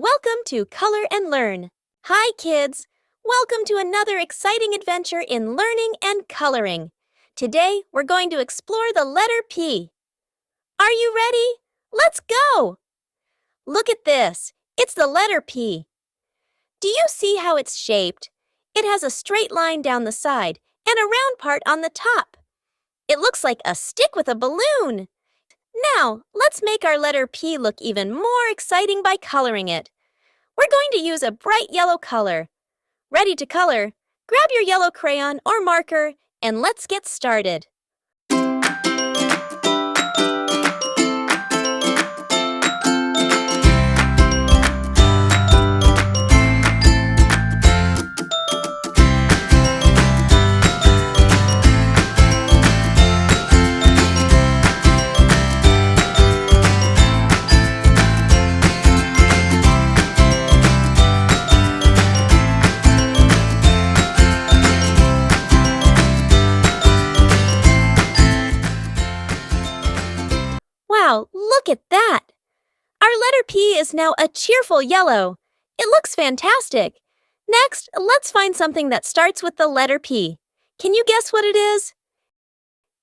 Welcome to Color and Learn. Hi, kids. Welcome to another exciting adventure in learning and coloring. Today, we're going to explore the letter P. Are you ready? Let's go! Look at this. It's the letter P. Do you see how it's shaped? It has a straight line down the side and a round part on the top. It looks like a stick with a balloon. Now, let's make our letter P look even more exciting by coloring it. We're going to use a bright yellow color. Ready to color? Grab your yellow crayon or marker and let's get started. Wow, look at that! Our letter P is now a cheerful yellow. It looks fantastic. Next, let's find something that starts with the letter P. Can you guess what it is?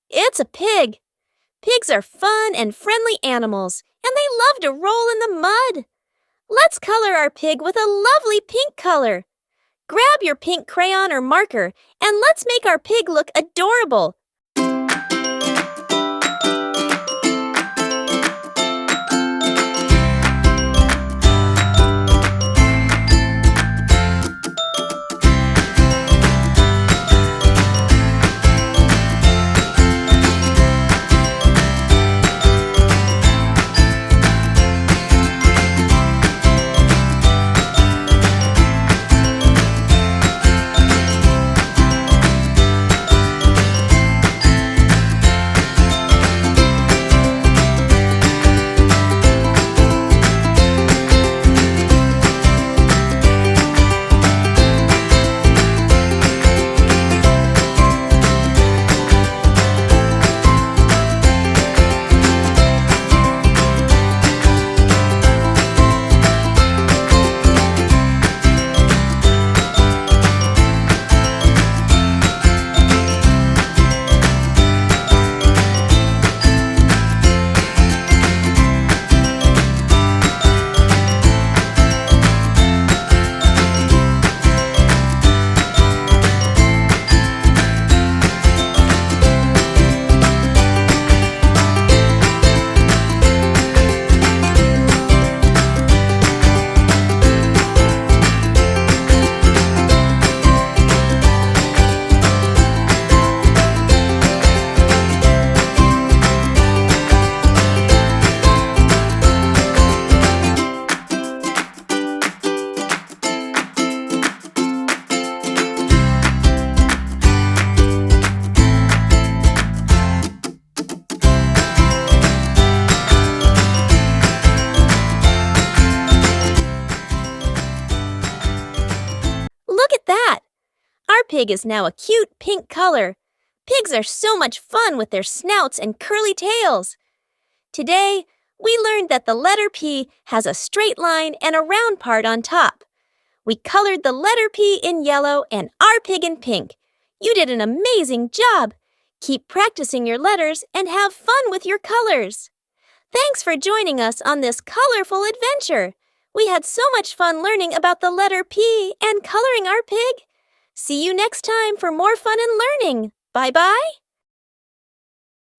It's a pig. Pigs are fun and friendly animals, and they love to roll in the mud. Let's color our pig with a lovely pink color. Grab your pink crayon or marker, and let's make our pig look adorable. Look at that! Our pig is now a cute pink color. Pigs are so much fun with their snouts and curly tails. Today, we learned that the letter P has a straight line and a round part on top. We colored the letter P in yellow and our pig in pink. You did an amazing job! Keep practicing your letters and have fun with your colors. Thanks for joining us on this colorful adventure. We had so much fun learning about the letter P and coloring our pig. See you next time for more fun and learning. Bye-bye.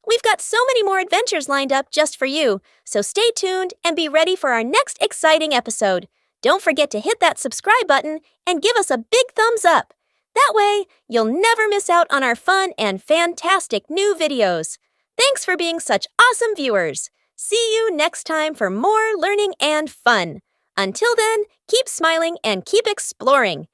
We've got so many more adventures lined up just for you, so stay tuned and be ready for our next exciting episode. Don't forget to hit that subscribe button and give us a big thumbs up. That way, you'll never miss out on our fun and fantastic new videos. Thanks for being such awesome viewers. See you next time for more learning and fun. Until then, keep smiling and keep exploring.